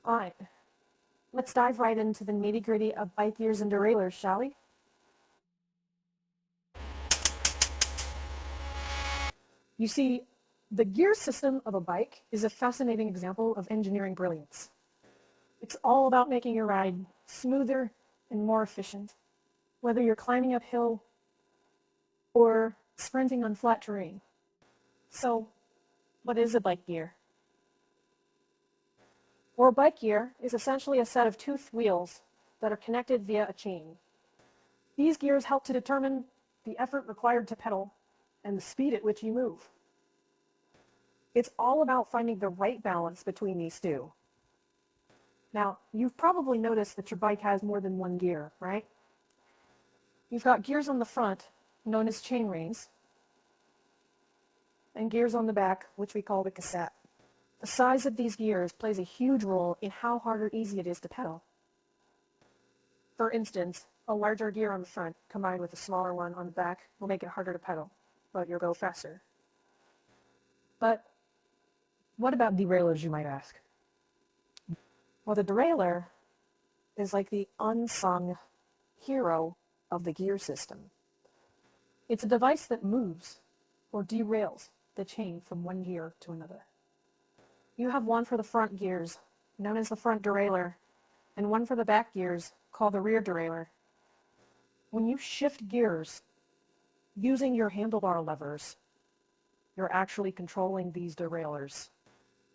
Alright, let's dive right into the nitty-gritty of bike gears and derailleurs, shall we? You see, the gear system of a bike is a fascinating example of engineering brilliance. It's all about making your ride smoother and more efficient, whether you're climbing uphill or sprinting on flat terrain. So, what is a bike gear? Well, a bike gear is essentially a set of toothed wheels that are connected via a chain. These gears help to determine the effort required to pedal and the speed at which you move. It's all about finding the right balance between these two. Now, you've probably noticed that your bike has more than one gear, right? You've got gears on the front, known as chain rings, and gears on the back, which we call the cassette. The size of these gears plays a huge role in how hard or easy it is to pedal. For instance, a larger gear on the front combined with a smaller one on the back will make it harder to pedal, but you'll go faster. But what about derailleurs, you might ask? Well, the derailleur is like the unsung hero of the gear system. It's a device that moves or derails the chain from one gear to another. You have one for the front gears, known as the front derailleur, and one for the back gears, called the rear derailleur. When you shift gears using your handlebar levers, you're actually controlling these derailleurs.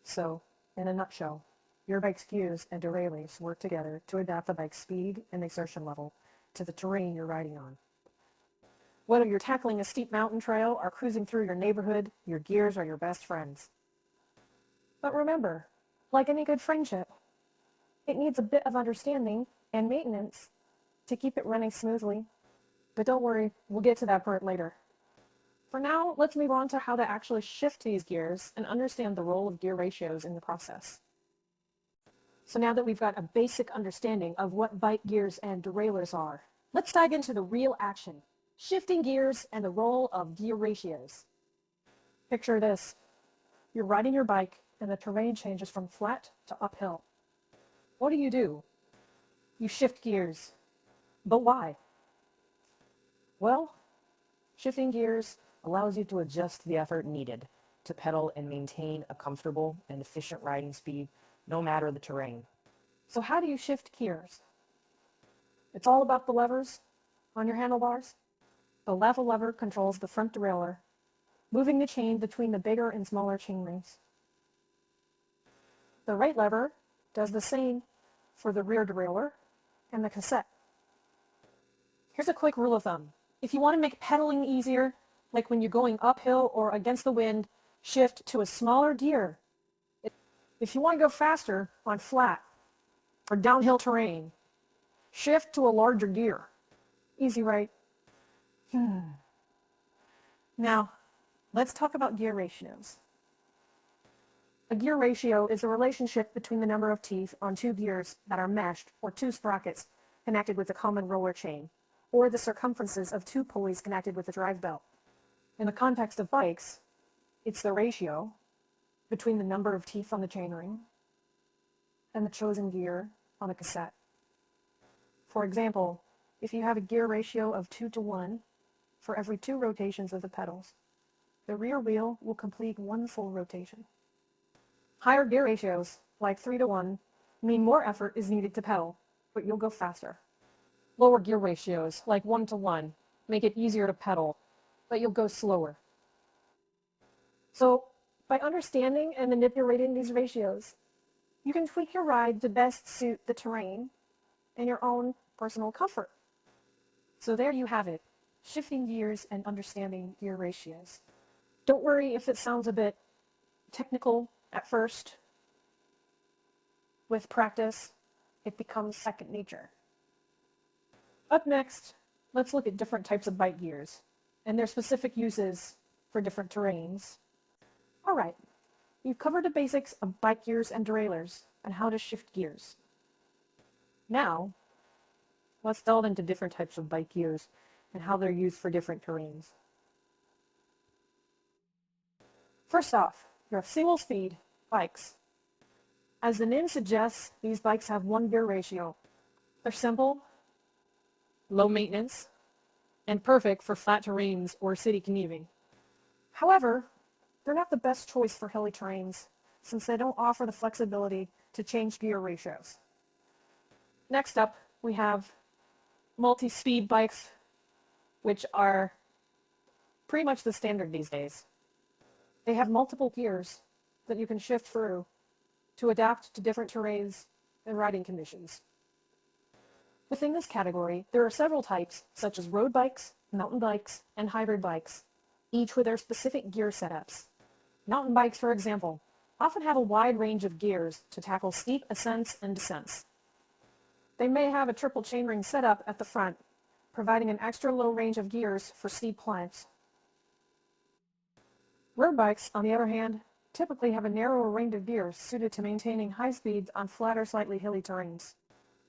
So, in a nutshell, your bike's gears and derailleurs work together to adapt the bike's speed and exertion level to the terrain you're riding on. Whether you're tackling a steep mountain trail or cruising through your neighborhood, your gears are your best friends. But remember, like any good friendship, it needs a bit of understanding and maintenance to keep it running smoothly. But don't worry, we'll get to that part later. For now, let's move on to how to actually shift these gears and understand the role of gear ratios in the process. So now that we've got a basic understanding of what bike gears and derailleurs are, let's dive into the real action, shifting gears and the role of gear ratios. Picture this. You're riding your bike and the terrain changes from flat to uphill. What do? You shift gears. But why? Well, shifting gears allows you to adjust the effort needed to pedal and maintain a comfortable and efficient riding speed no matter the terrain. So how do you shift gears? It's all about the levers on your handlebars. The left lever controls the front derailleur, moving the chain between the bigger and smaller chain rings. The right lever does the same for the rear derailleur and the cassette. Here's a quick rule of thumb. If you want to make pedaling easier, like when you're going uphill or against the wind, shift to a smaller gear. If you want to go faster on flat or downhill terrain, shift to a larger gear. Easy, right? Now, let's talk about gear ratios. A gear ratio is a relationship between the number of teeth on two gears that are meshed, or two sprockets connected with a common roller chain, or the circumferences of two pulleys connected with a drive belt. In the context of bikes, it's the ratio between the number of teeth on the chainring and the chosen gear on a cassette. For example, if you have a gear ratio of 2:1 for every 2 rotations of the pedals, the rear wheel will complete 1 full rotation. Higher gear ratios, like 3:1, mean more effort is needed to pedal, but you'll go faster. Lower gear ratios, like 1:1, make it easier to pedal, but you'll go slower. So, by understanding and manipulating these ratios, you can tweak your ride to best suit the terrain and your own personal comfort. So there you have it, shifting gears and understanding gear ratios. Don't worry if it sounds a bit technical at first. With practice, it becomes second nature. Up next, let's look at different types of bike gears and their specific uses for different terrains. Alright, you've covered the basics of bike gears and derailleurs and how to shift gears. Now, let's delve into different types of bike gears and how they're used for different terrains. First off, your single-speed bikes. As the name suggests, these bikes have one gear ratio. They're simple, low maintenance, and perfect for flat terrains or city commuting. However, they're not the best choice for hilly terrains since they don't offer the flexibility to change gear ratios. Next up, we have multi-speed bikes, which are pretty much the standard these days. They have multiple gears that you can shift through to adapt to different terrains and riding conditions. Within this category, there are several types, such as road bikes, mountain bikes, and hybrid bikes, each with their specific gear setups. Mountain bikes, for example, often have a wide range of gears to tackle steep ascents and descents. They may have a triple chainring setup at the front, providing an extra low range of gears for steep climbs. Road bikes, on the other hand, typically have a narrower range of gears suited to maintaining high speeds on flatter, slightly hilly terrains.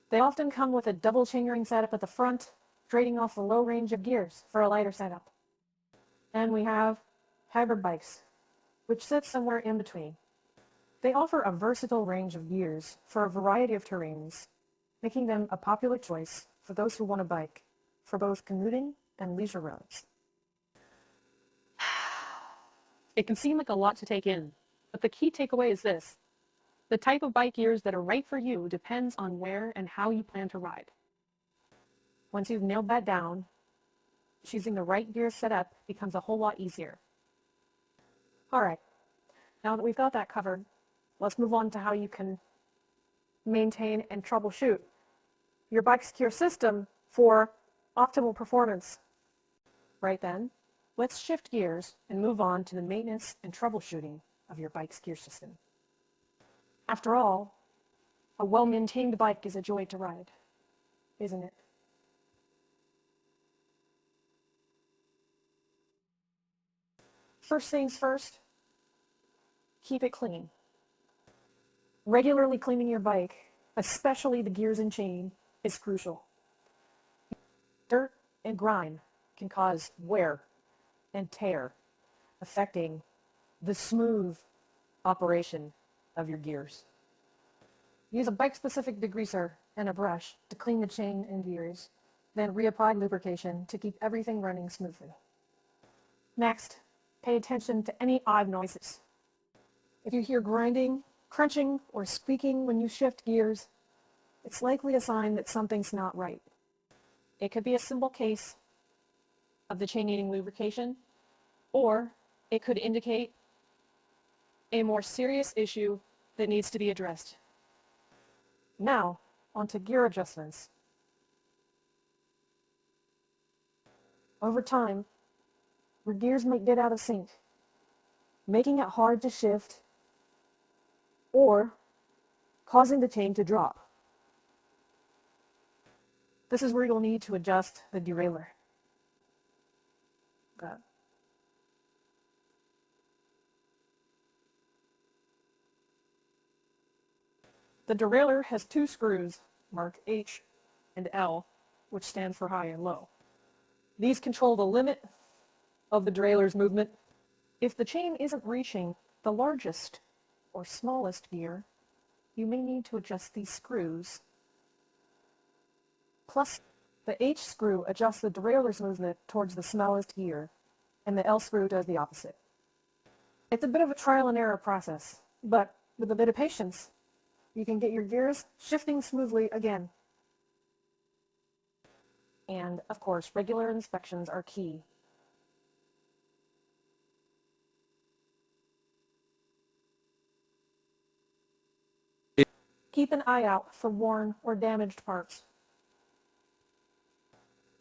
They often come with a double chainring setup at the front, trading off a low range of gears for a lighter setup. And we have hybrid bikes, which sit somewhere in between. They offer a versatile range of gears for a variety of terrains, making them a popular choice for those who want a bike for both commuting and leisure roads. It can seem like a lot to take in, but the key takeaway is this. The type of bike gears that are right for you depends on where and how you plan to ride. Once you've nailed that down, choosing the right gear setup becomes a whole lot easier. Alright, now that we've got that covered, let's move on to how you can maintain and troubleshoot your bike's gear system for optimal performance. Right then, let's shift gears and move on to the maintenance and troubleshooting of your bike's gear system. After all, a well-maintained bike is a joy to ride, isn't it? First things first, keep it clean. Regularly cleaning your bike, especially the gears and chain, is crucial. Dirt and grime can cause wear and tear, affecting the smooth operation of your gears. Use a bike-specific degreaser and a brush to clean the chain and gears, then reapply lubrication to keep everything running smoothly. Next, pay attention to any odd noises. If you hear grinding, crunching, or squeaking when you shift gears, it's likely a sign that something's not right. It could be a simple case of the chain needing lubrication, or it could indicate a more serious issue that needs to be addressed. Now, onto gear adjustments. Over time, your gears might get out of sync, making it hard to shift or causing the chain to drop. This is where you'll need to adjust the derailleur. The derailleur has two screws marked H and L, which stand for high and low. These control the limit of the derailleur's movement. If the chain isn't reaching the largest or smallest gear, you may need to adjust these screws. Plus, the H screw adjusts the derailleur's movement towards the smallest gear, and the L screw does the opposite. It's a bit of a trial and error process, but with a bit of patience, you can get your gears shifting smoothly again. And, of course, regular inspections are key. Keep an eye out for worn or damaged parts.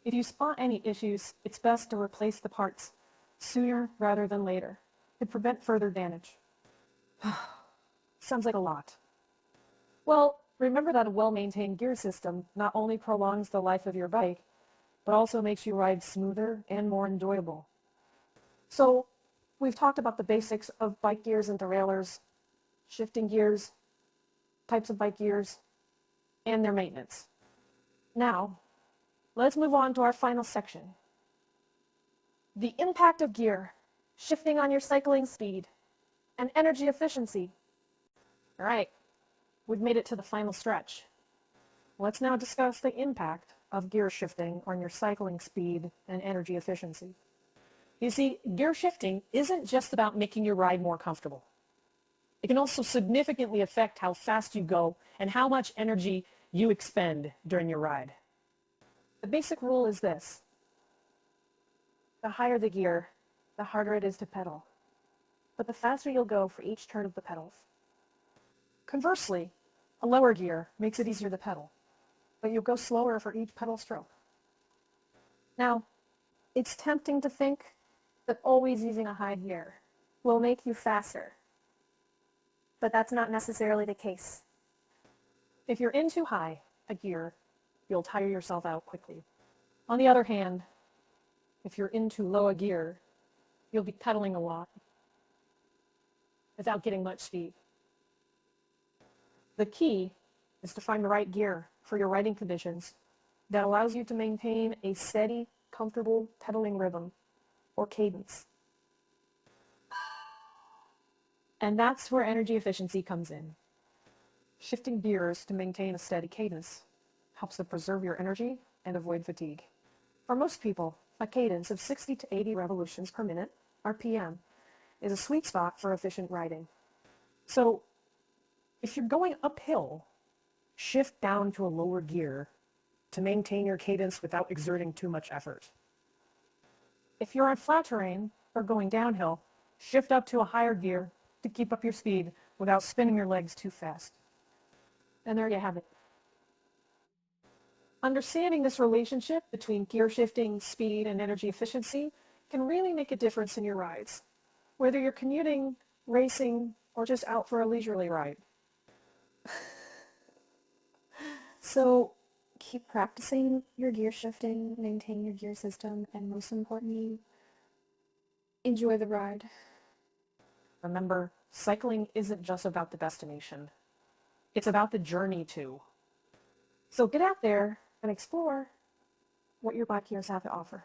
If you spot any issues, it's best to replace the parts sooner rather than later to prevent further damage. Sounds like a lot. Well, remember that a well-maintained gear system not only prolongs the life of your bike, but also makes you ride smoother and more enjoyable. So, we've talked about the basics of bike gears and derailleurs, shifting gears, types of bike gears, and their maintenance. Now, let's move on to our final section. The impact of gear, shifting on your cycling speed, and energy efficiency. All right, we've made it to the final stretch. Let's now discuss the impact of gear shifting on your cycling speed and energy efficiency. You see, gear shifting isn't just about making your ride more comfortable. It can also significantly affect how fast you go and how much energy you expend during your ride. The basic rule is this: the higher the gear, the harder it is to pedal, but the faster you'll go for each turn of the pedals. Conversely, a lower gear makes it easier to pedal, but you'll go slower for each pedal stroke. Now, it's tempting to think that always using a high gear will make you faster, but that's not necessarily the case. If you're in too high a gear, you'll tire yourself out quickly. On the other hand, if you're in too low a gear, you'll be pedaling a lot without getting much speed. The key is to find the right gear for your riding conditions that allows you to maintain a steady, comfortable pedaling rhythm or cadence. And that's where energy efficiency comes in. Shifting gears to maintain a steady cadence helps to preserve your energy and avoid fatigue. For most people, a cadence of 60 to 80 revolutions per minute, RPM, is a sweet spot for efficient riding. So, if you're going uphill, shift down to a lower gear to maintain your cadence without exerting too much effort. If you're on flat terrain or going downhill, shift up to a higher gear to keep up your speed without spinning your legs too fast. And there you have it. Understanding this relationship between gear shifting, speed, and energy efficiency can really make a difference in your rides, whether you're commuting, racing, or just out for a leisurely ride. So keep practicing your gear shifting, maintain your gear system, and most importantly, enjoy the ride. Remember, cycling isn't just about the destination. It's about the journey too. So get out there and explore what your bike gears have to offer.